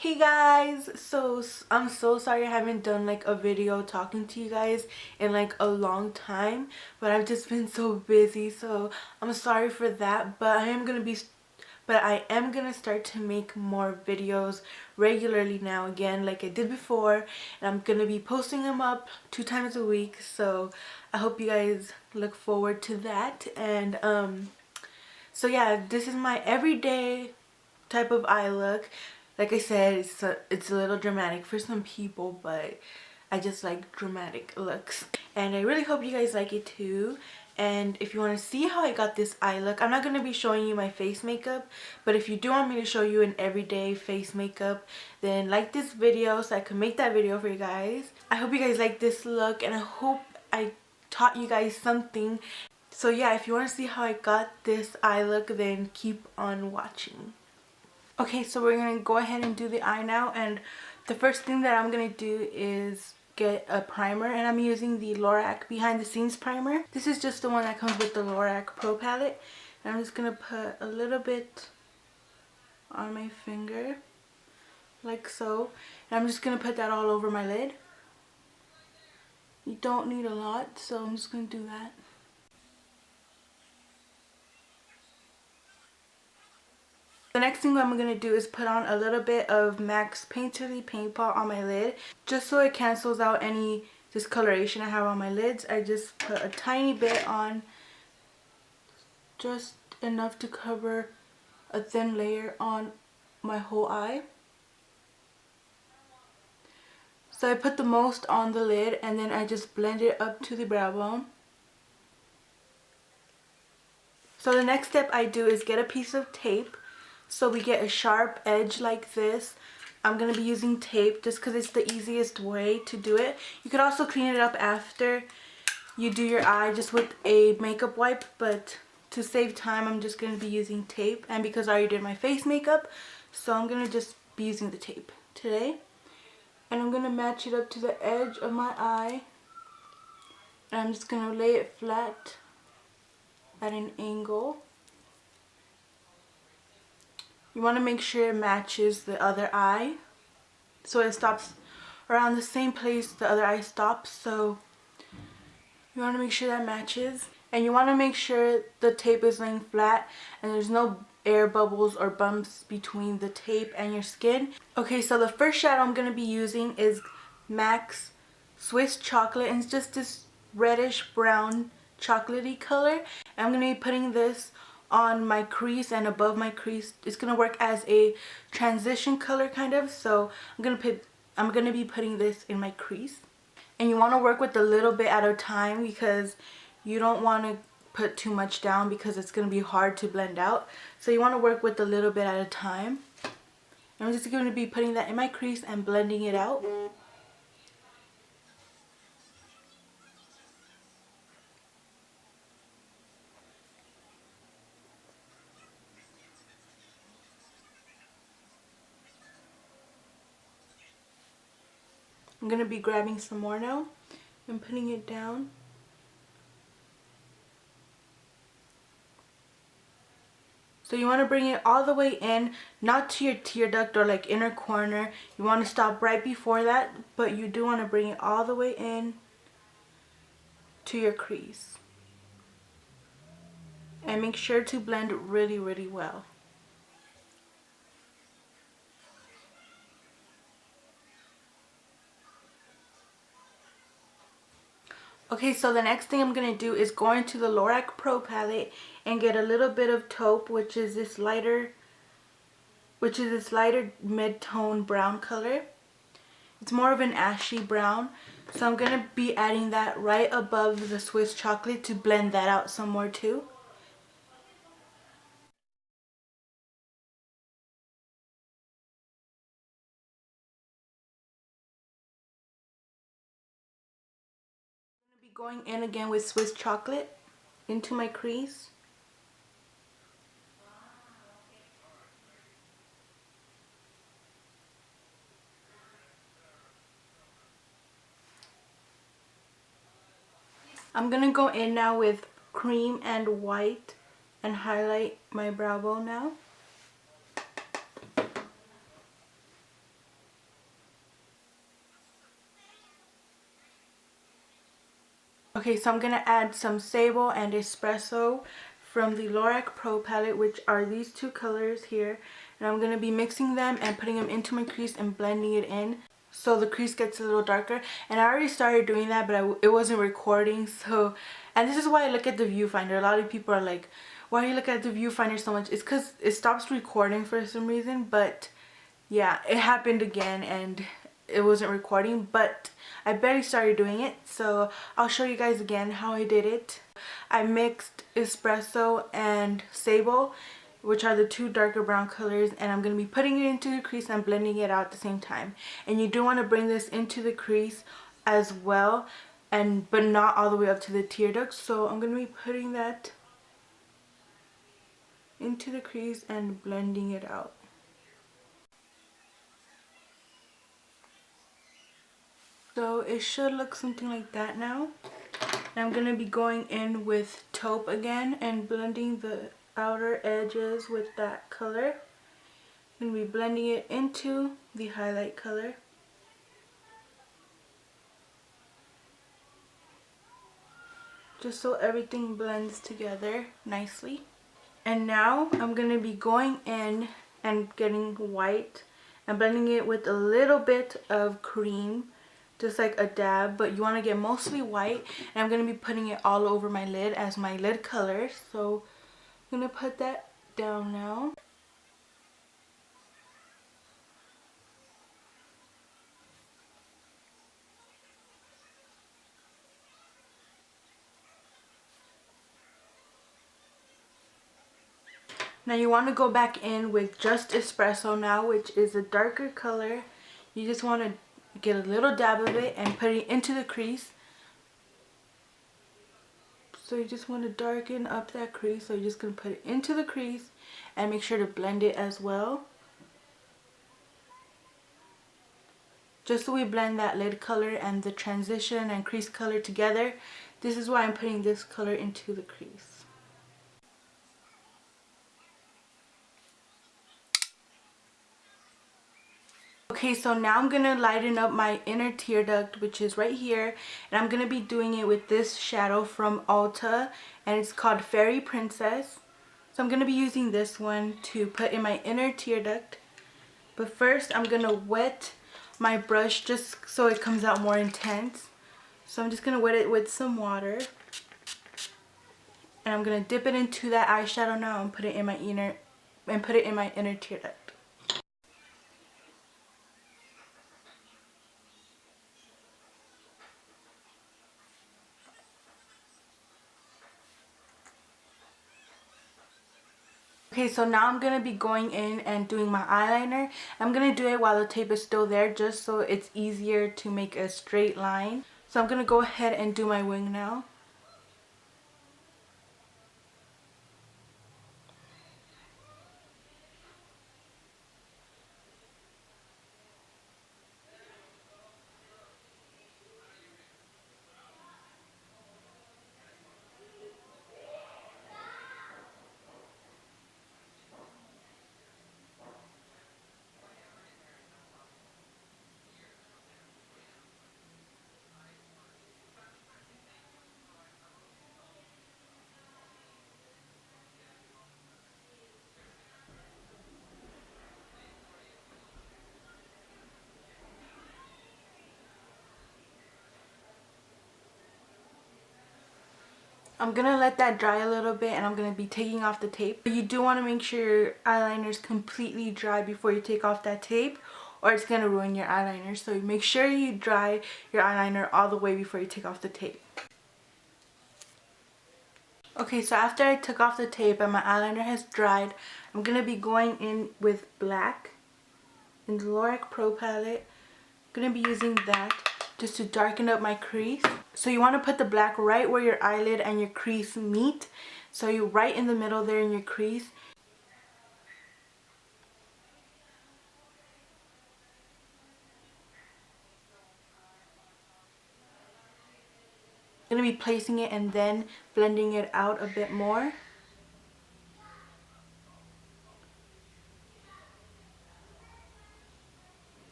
Hey guys, I'm so sorry I haven't done like a video talking to you guys in like a long time, but I've just been so busy, so I'm sorry for that. But I am gonna start to make more videos regularly now again, like I did before, and I'm gonna be posting them up 2 times a week. So I hope you guys look forward to that. And so yeah, this is my everyday type of eye look. Like I said, it's a little dramatic for some people, but I just like dramatic looks. And I really hope you guys like it too. And if you want to see how I got this eye look, I'm not going to be showing you my face makeup, but if you do want me to show you an everyday face makeup, then like this video so I can make that video for you guys. I hope you guys like this look, and I hope I taught you guys something. So yeah, if you want to see how I got this eye look, then keep on watching. Okay, so we're going to go ahead and do the eye now, and the first thing that I'm going to do is get a primer, and I'm using the Lorac Behind the Scenes Primer. This is just the one that comes with the Lorac Pro Palette, and I'm just going to put a little bit on my finger, like so, and I'm just going to put that all over my lid. You don't need a lot, so I'm just going to do that. The next thing I'm going to do is put on a little bit of MAC's Painterly Paint Pot on my lid, just so it cancels out any discoloration I have on my lids. I just put a tiny bit on, just enough to cover a thin layer on my whole eye. So I put the most on the lid, and then I just blend it up to the brow bone. So the next step I do is get a piece of tape, so we get a sharp edge like this. I'm going to be using tape just because it's the easiest way to do it. You could also clean it up after you do your eye just with a makeup wipe, but to save time I'm just going to be using tape, and because I already did my face makeup, so I'm going to just be using the tape today. And I'm going to match it up to the edge of my eye, and I'm just going to lay it flat at an angle. You want to make sure it matches the other eye, so it stops around the same place the other eye stops. So you want to make sure that matches, and you want to make sure the tape is laying flat and there's no air bubbles or bumps between the tape and your skin. Okay, so the first shadow I'm going to be using is MAC's Swiss Chocolate, and it's just this reddish brown chocolatey color. And I'm going to be putting this on my crease and above my crease. It's going to work as a transition color kind of, so I'm going to be putting this in my crease. And you want to work with a little bit at a time, because you don't want to put too much down because it's going to be hard to blend out. So you want to work with a little bit at a time. And I'm just going to be putting that in my crease and blending it out. I'm going to be grabbing some more now and putting it down. So you want to bring it all the way in, not to your tear duct or like inner corner. You want to stop right before that, but you do want to bring it all the way in to your crease. And make sure to blend really, really well. Okay, so the next thing I'm going to do is go into the Lorac Pro palette and get a little bit of Taupe, which is this lighter mid-tone brown color. It's more of an ashy brown, so I'm going to be adding that right above the Swiss chocolate to blend that out some more too. I'm going to be going in again with Swiss chocolate into my crease. I'm going to go in now with cream and white and highlight my brow bone now. Okay, so I'm gonna add some Sable and Espresso from the Lorac Pro palette, which are these two colors here. And I'm gonna be mixing them and putting them into my crease and blending it in so the crease gets a little darker. And I already started doing that, but it wasn't recording. So, and this is why I look at the viewfinder. A lot of people are like, why do you look at the viewfinder so much? It's because it stops recording for some reason. But yeah, it happened again and it wasn't recording, but I barely started doing it, so I'll show you guys again how I did it. I mixed Espresso and Sable, which are the two darker brown colors, and I'm going to be putting it into the crease and blending it out at the same time. And you do want to bring this into the crease as well, but not all the way up to the tear duct. So I'm going to be putting that into the crease and blending it out. So it should look something like that now. And I'm going to be going in with Taupe again and blending the outer edges with that color. I'm going to be blending it into the highlight color. Just so everything blends together nicely. And now I'm going to be going in and getting white and blending it with a little bit of cream. Just like a dab, but you want to get mostly white. And I'm going to be putting it all over my lid as my lid color. So I'm going to put that down now. Now you want to go back in with just Espresso now, which is a darker color. You just want to get a little dab of it and put it into the crease. So you just want to darken up that crease. So you're just going to put it into the crease and make sure to blend it as well. Just so we blend that lid color and the transition and crease color together. This is why I'm putting this color into the crease. Okay, so now I'm going to lighten up my inner tear duct, which is right here. And I'm going to be doing it with this shadow from Ulta. And it's called Fairy Princess. So I'm going to be using this one to put in my inner tear duct. But first, I'm going to wet my brush just so it comes out more intense. So I'm just going to wet it with some water. And I'm going to dip it into that eyeshadow now and put it in my inner tear duct. Okay, so now I'm going to be going in and doing my eyeliner. I'm going to do it while the tape is still there just so it's easier to make a straight line. So I'm going to go ahead and do my wing now. I'm going to let that dry a little bit and I'm going to be taking off the tape. You do want to make sure your eyeliner is completely dry before you take off that tape or it's going to ruin your eyeliner. So make sure you dry your eyeliner all the way before you take off the tape. Okay, so after I took off the tape and my eyeliner has dried, I'm going to be going in with black in the Lorac Pro palette. I'm going to be using that just to darken up my crease. So you want to put the black right where your eyelid and your crease meet. So you're right in the middle there in your crease. I'm going to be placing it and then blending it out a bit more.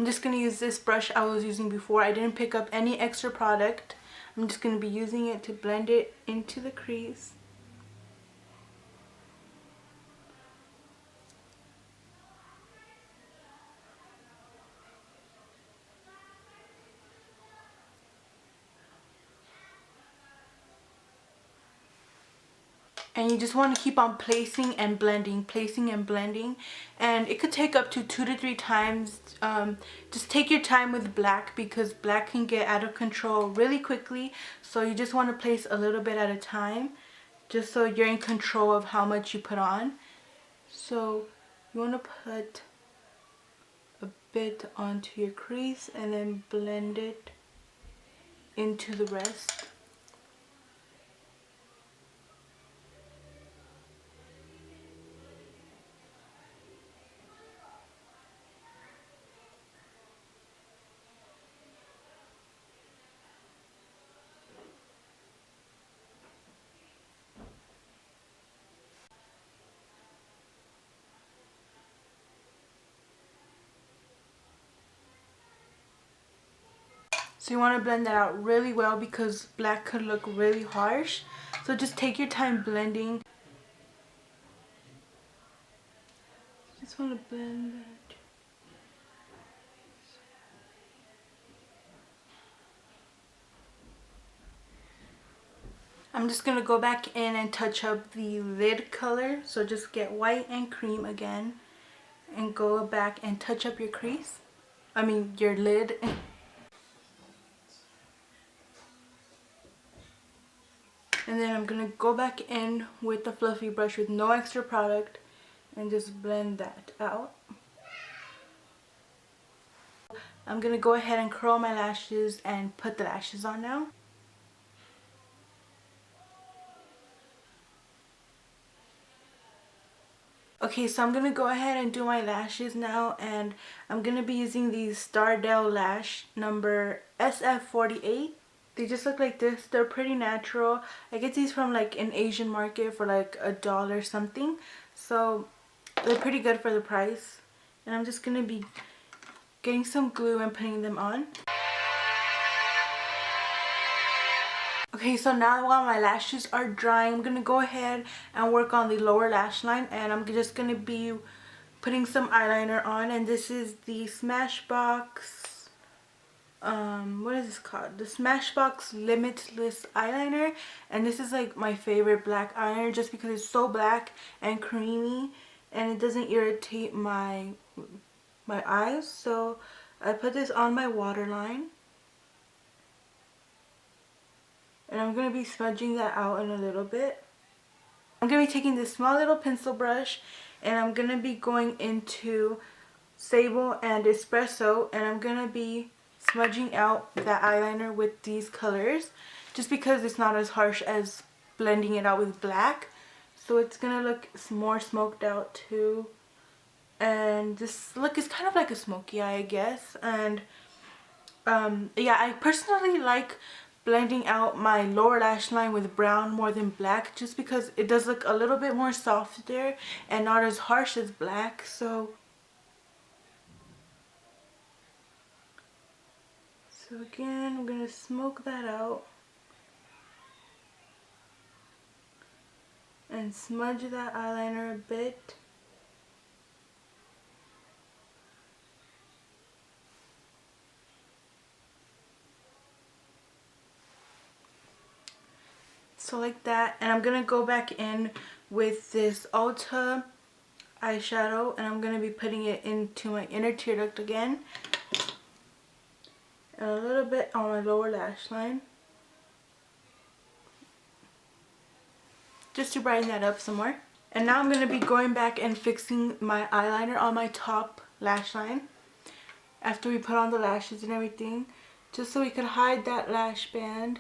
I'm just going to use this brush I was using before. I didn't pick up any extra product. I'm just going to be using it to blend it into the crease. And you just want to keep on placing and blending, and it could take up to 2 to 3 times. Just take your time with black because black can get out of control really quickly, so you just want to place a little bit at a time just so you're in control of how much you put on. So you want to put a bit onto your crease and then blend it into the rest. So you want to blend that out really well because black could look really harsh. So just take your time blending. Just want to blend that. I'm just going to go back in and touch up the lid color. So just get white and cream again and go back and touch up your crease. I mean your lid. And then I'm going to go back in with the fluffy brush with no extra product and just blend that out. I'm going to go ahead and curl my lashes and put the lashes on now. Okay, so I'm going to go ahead and do my lashes now, and I'm going to be using these Stardell Lash number SF48. They just look like this. They're pretty natural. I get these from like an Asian market for like $1 something. So they're pretty good for the price. And I'm just going to be getting some glue and putting them on. Okay, so now while my lashes are drying, I'm going to go ahead and work on the lower lash line. And I'm just going to be putting some eyeliner on. And this is the Smashbox, what is this called? The Smashbox Limitless eyeliner. And this is like my favorite black eyeliner just because it's so black and creamy. And it doesn't irritate my eyes. So I put this on my waterline. And I'm going to be smudging that out in a little bit. I'm going to be taking this small little pencil brush and I'm going to be going into Sable and Espresso, and I'm going to be smudging out that eyeliner with these colors just because it's not as harsh as blending it out with black. So it's going to look more smoked out too. And this look is kind of like a smoky eye, I guess. And yeah, I personally like blending out my lower lash line with brown more than black just because it does look a little bit more softer and not as harsh as black. So again, I'm going to smoke that out and smudge that eyeliner a bit. So like that, and I'm going to go back in with this Ulta eyeshadow and I'm going to be putting it into my inner tear duct again. And a little bit on my lower lash line. Just to brighten that up some more. And now I'm going to be going back and fixing my eyeliner on my top lash line. After we put on the lashes and everything. Just so we could hide that lash band.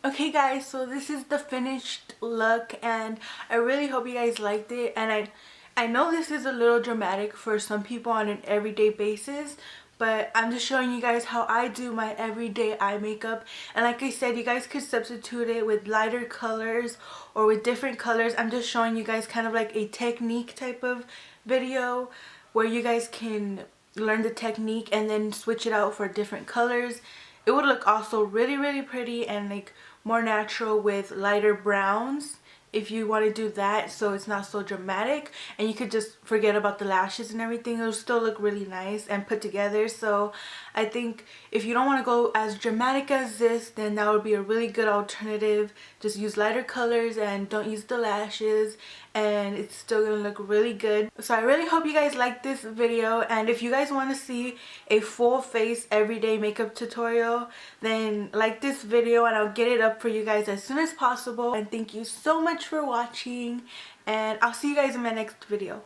Okay guys, so this is the finished look and I really hope you guys liked it. And I know this is a little dramatic for some people on an everyday basis, but I'm just showing you guys how I do my everyday eye makeup. And like I said, you guys could substitute it with lighter colors or with different colors. I'm just showing you guys kind of like a technique type of video where you guys can learn the technique and then switch it out for different colors. It would look also really pretty and like more natural with lighter browns if you want to do that, so it's not so dramatic, and you could just forget about the lashes and everything. It'll still look really nice and put together. So I think if you don't want to go as dramatic as this, then that would be a really good alternative. Just use lighter colors and don't use the lashes, and it's still gonna look really good. So I really hope you guys like this video, and if you guys want to see a full face everyday makeup tutorial, then like this video and I'll get it up for you guys as soon as possible. And thank you so much for watching, and I'll see you guys in my next video.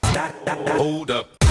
Hold up.